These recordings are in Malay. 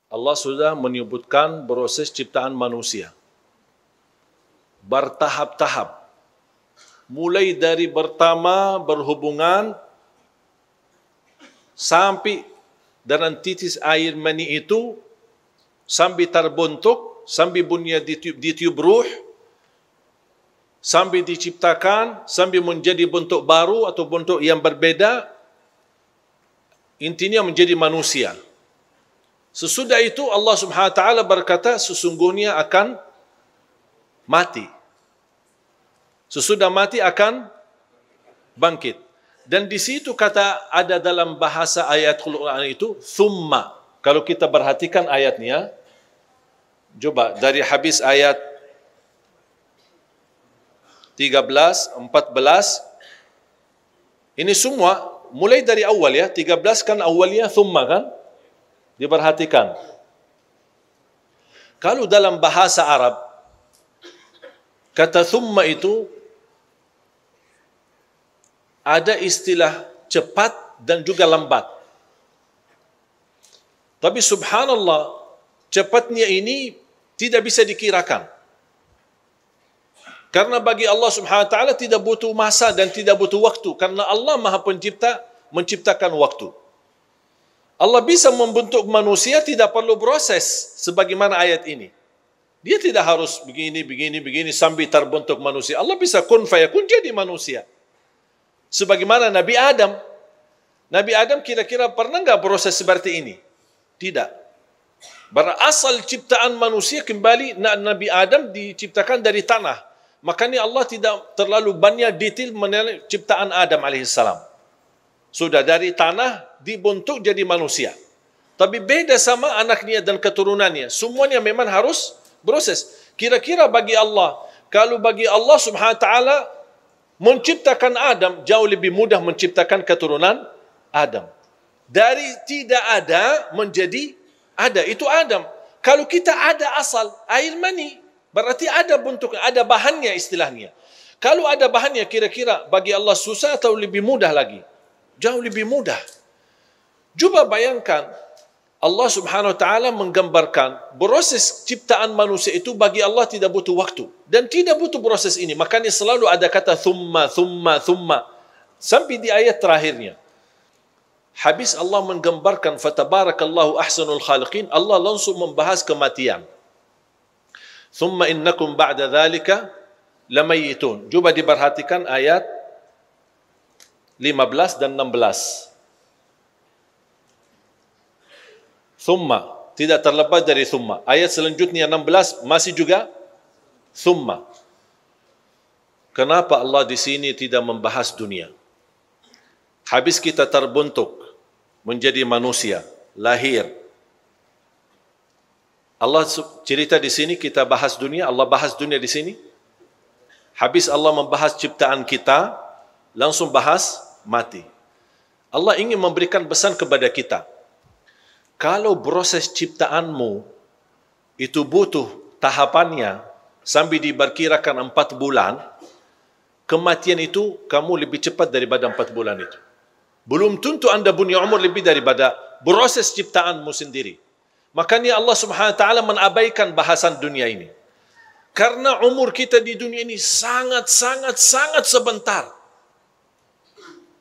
Allah sudah menyebutkan proses ciptaan manusia. Bertahap-tahap. Mulai dari pertama berhubungan sampai dalam titis air mani itu, sampai terbentuk, sampai bunyi ditiup ruh, sampai diciptakan, sampai menjadi bentuk baru atau bentuk yang berbeda, intinya menjadi manusia. Sesudah itu Allah Subhanahu wa taala berkata sesungguhnya akan mati. Sesudah mati akan bangkit. Dan di situ kata ada dalam bahasa ayat Quran itu thumma. Kalau kita perhatikan ayatnya, coba dari habis ayat 13, 14, ini semua mulai dari awal ya, 13 kan awalnya thumma kan? Diperhatikan. Kalau dalam bahasa Arab, kata thumma itu ada istilah cepat dan juga lambat. Tapi subhanallah, cepatnya ini tidak bisa dikirakan. Karena bagi Allah Subhanahu wa taala tidak butuh masa dan tidak butuh waktu, karena Allah Maha Pencipta menciptakan waktu. Allah bisa membentuk manusia tidak perlu proses sebagaimana ayat ini. Dia tidak harus begini sampai terbentuk manusia. Allah bisa kun fayakun jadi manusia. Sebagaimana Nabi Adam. Nabi Adam kira-kira pernah enggak proses seperti ini? Tidak. Berasal ciptaan manusia kembali, Nabi Adam diciptakan dari tanah. Makanya Allah tidak terlalu banyak detail mengenai ciptaan Adam alaihissalam. Sudah dari tanah dibentuk jadi manusia. Tapi beda sama anaknya dan keturunannya. Semuanya memang harus proses. Kira-kira bagi Allah, kalau bagi Allah Subhanahu wa taala menciptakan Adam jauh lebih mudah menciptakan keturunan Adam. Dari tidak ada menjadi ada, itu Adam. Kalau kita ada asal air mani, berarti ada bentuknya, ada bahannya istilahnya. Kalau ada bahannya kira-kira bagi Allah susah atau lebih mudah lagi? Jauh lebih mudah. Coba bayangkan Allah Subhanahu wa taala menggambarkan proses ciptaan manusia itu bagi Allah tidak butuh waktu dan tidak butuh proses ini. Makanya selalu ada kata thumma sampai di ayat terakhirnya. Habis Allah menggambarkan fatabarakallahu ahsanul khaliqin, Allah langsung membahas kematian. Thumma innakum ba'da dzalika lamayitun. Coba diperhatikan ayat 15 dan 16. Thumma, tidak terlepas dari thumma. Ayat selanjutnya 16 masih juga thumma. Kenapa Allah di sini tidak membahas dunia? Habis kita terbentuk menjadi manusia, lahir. Allah cerita di sini kita bahas dunia, Allah bahas dunia di sini. Habis Allah membahas ciptaan kita, langsung bahas mati. Allah ingin memberikan pesan kepada kita. Kalau proses ciptaanmu itu butuh tahapannya sampai diperkirakan 4 bulan, kematian itu kamu lebih cepat daripada 4 bulan itu. Belum tentu anda punya umur lebih daripada proses ciptaanmu sendiri. Makanya Allah Subhanahu wa taala menabaikan bahasan dunia ini. Karena umur kita di dunia ini sangat sebentar.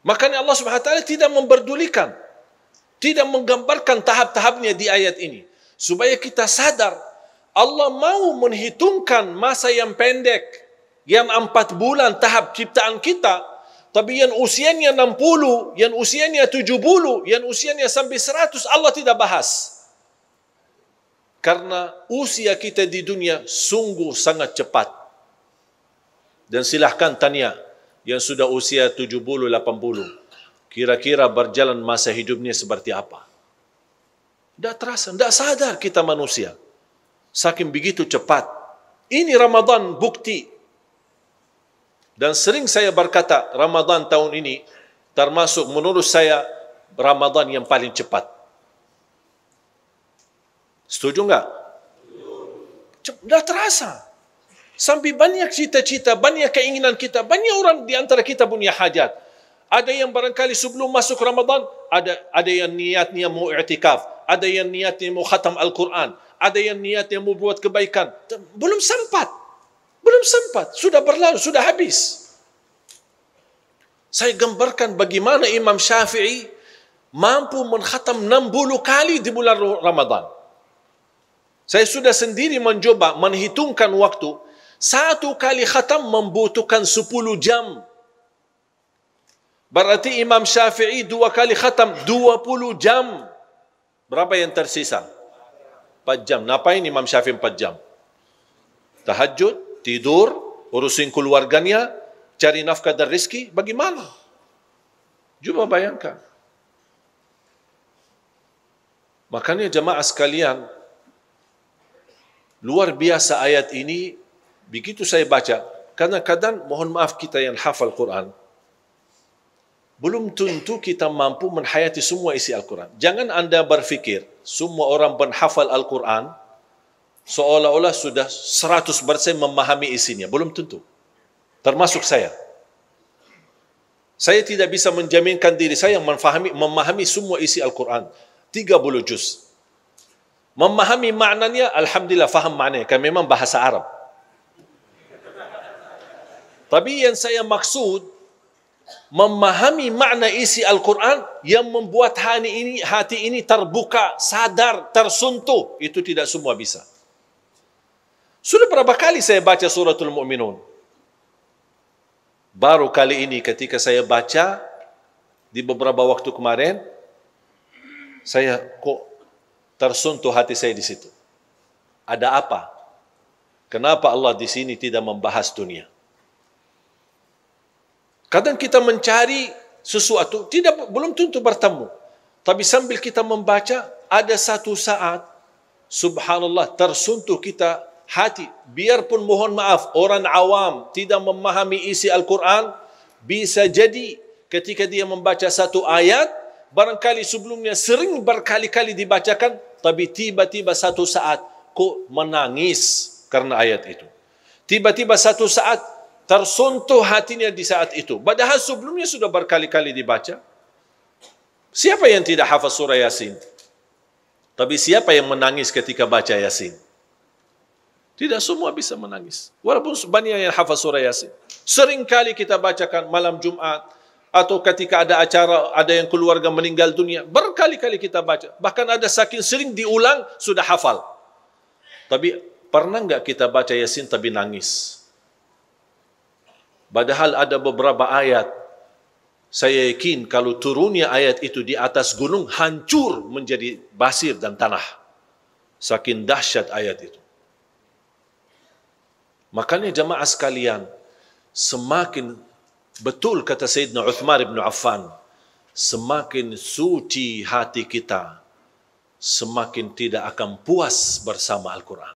Makanya Allah Subhanahu wa taala tidak memperdulikan, tidak menggambarkan tahap-tahapnya di ayat ini. Supaya kita sadar, Allah mau menghitungkan masa yang pendek, yang 4 bulan tahap ciptaan kita, tapi yang usianya 60, yang usianya 70, yang usianya sampai 100, Allah tidak bahas. Karena usia kita di dunia sungguh sangat cepat. Dan silahkan tanya, yang sudah usia 70, 80, kira-kira berjalan masa hidupnya seperti apa? Tidak terasa, tidak sadar kita manusia. Saking begitu cepat. Ini Ramadan bukti. Dan sering saya berkata, Ramadan tahun ini termasuk menurut saya Ramadan yang paling cepat. Setuju enggak? Tidak terasa. Sampai banyak cita-cita, banyak keinginan kita, banyak orang di antara kita punya hajat. Ada yang barangkali sebelum masuk Ramadan, ada yang niatnya mau i'tikaf. ada yang niatnya mau khatam Al-Quran, ada yang niatnya mau buat kebaikan. Belum sempat. Belum sempat. Sudah berlalu, sudah habis. Saya gambarkan bagaimana Imam Syafi'i mampu mengkhatam 60 kali di bulan Ramadan. Saya sudah sendiri mencoba menghitungkan waktu. Satu kali khatam membutuhkan 10 jam. Berarti Imam Syafi'i 2 kali khatam 20 jam. Berapa yang tersisa? 4 jam. Ngapain Imam Syafi'i 4 jam? Tahajud, tidur, urusin keluarganya, cari nafkah dan rezeki. Bagaimana? Cuba bayangkan. Makanya jemaah sekalian, luar biasa ayat ini. Begitu saya baca, kadang-kadang mohon maaf kita yang hafal Quran, belum tentu kita mampu menghayati semua isi Al-Quran. Jangan anda berfikir semua orang penghafal Al-Quran seolah-olah sudah 100% memahami isinya. Belum tentu. Termasuk saya. Saya tidak bisa menjaminkan diri saya memahami semua isi Al-Quran. 30 juz. Memahami maknanya, alhamdulillah faham maknanya, kan memang bahasa Arab. Tapi yang saya maksud, memahami makna isi Al-Quran yang membuat hati ini terbuka, sadar, tersentuh. Itu tidak semua bisa. Sudah berapa kali saya baca suratul Mu'minun? Baru kali ini ketika saya baca, di beberapa waktu kemarin, saya kok tersentuh hati saya di situ. Ada apa? Kenapa Allah di sini tidak membahas dunia? Kadang kita mencari sesuatu, belum tentu bertemu. Tapi sambil kita membaca, ada satu saat, subhanallah, tersentuh kita hati. Biarpun mohon maaf, orang awam tidak memahami isi Al-Quran, bisa jadi ketika dia membaca satu ayat, barangkali sebelumnya sering berkali-kali dibacakan, tapi tiba-tiba satu saat, kok menangis karena ayat itu. Tiba-tiba satu saat, tersentuh hatinya di saat itu. Padahal sebelumnya sudah berkali-kali dibaca. Siapa yang tidak hafaz surah Yasin? Tapi siapa yang menangis ketika baca Yasin? Tidak semua bisa menangis. Walaupun banyak yang hafaz surah Yasin. Sering kali kita bacakan malam Jumat, atau ketika ada acara, ada yang keluarga meninggal dunia, berkali-kali kita baca. Bahkan ada saking sering diulang, sudah hafal. Tapi pernah enggak kita baca Yasin tapi nangis? Padahal ada beberapa ayat, saya yakin kalau turunnya ayat itu di atas gunung, hancur menjadi pasir dan tanah. Saking dahsyat ayat itu. Makanya jemaah sekalian, semakin betul kata Sayyidina Uthman bin Affan, semakin suci hati kita, semakin tidak akan puas bersama Al-Quran.